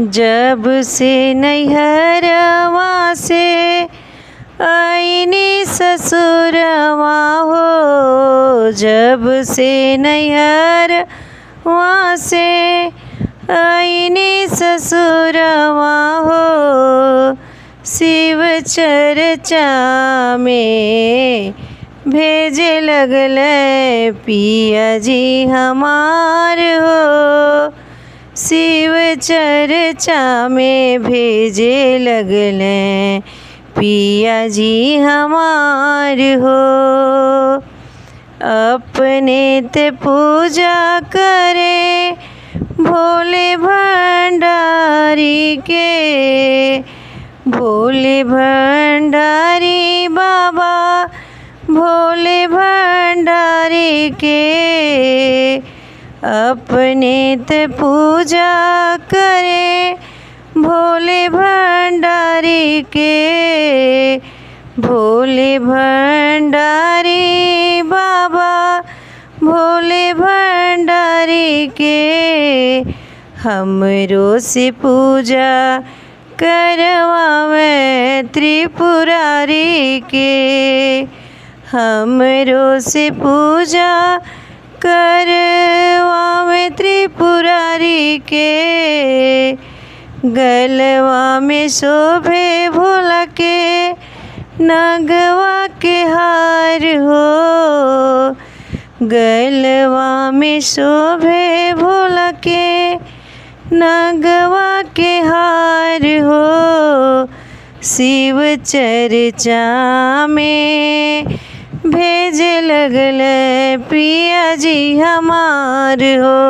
जब से नैहरवा से आईनी ससुरवा हो, जब से नैहरवा से आईनी ससुरवा हो, शिव चर्चा में भेजे लगले पिया जी हमार हो। शिव चर्चा में भेजे लगले पिया जी हमार हो। अपने ते पूजा करे भोले भंडारी के, भोले भंडारी बाबा भोले भंडारी के। अपने ते पूजा करे भोले भंडारी के, भोले भंडारी बाबा भोले भंडारी के। हमरो से पूजा करवावे त्रिपुरारी के, हमरो से पूजा करवावे त्रिपुरारी के। गलवा में शोभे भोला के नगवा के हार हो, गलवा में शोभे भोला के नगवा के हार हो। शिव चर्चा में भेजे लगले पिया जी हमार हो।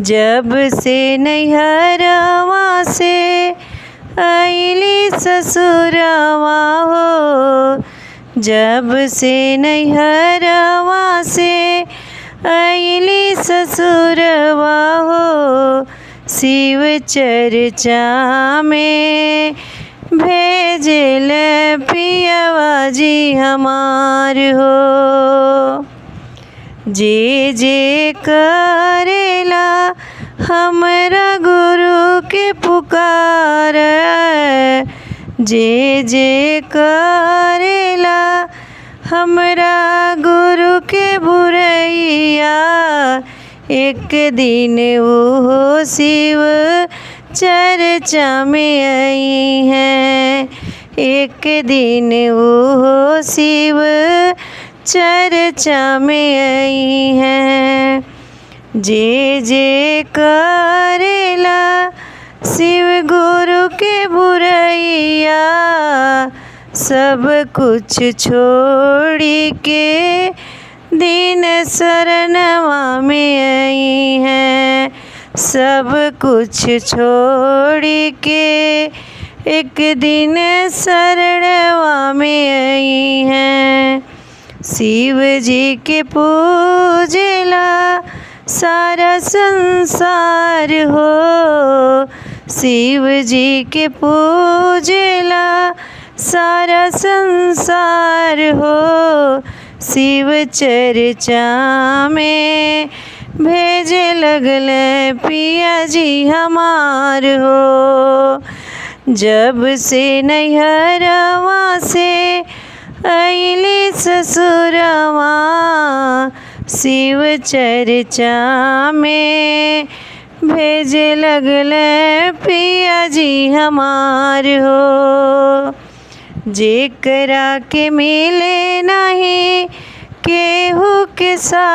जब से नैहरवा से आईली ससुरवा हो, जब से नैहरवा से आईली ससुरवा हो, शिव चर्चा में भेजल पियवा जी हमार हो। जे जे करेला हमरा गुरु के पुकार, जे जे करेला हमरा गुरु के बुरैया, एक दिन वो शिव चर्चा में आई हैं, एक दिन वो शिव चर्चा में आई हैं। जे जे करेला शिव गुरु के बुरैया, सब कुछ छोड़ी के दीन शरणवा में आई हैं, सब कुछ छोड़ी के एक दिन शरणवा में आई हैं। शिव जी के पूजेला सारा संसार हो, शिव जी के पूजेला सारा संसार हो। शिव चर्चा में भेजे लगले पिया जी हमार हो। जब से नैहरवा से आईली ससुरवा, शिव चर्चा में भेजे लगले पिया जी हमार हो। जेकरा के मिले नहीं केहू के साथ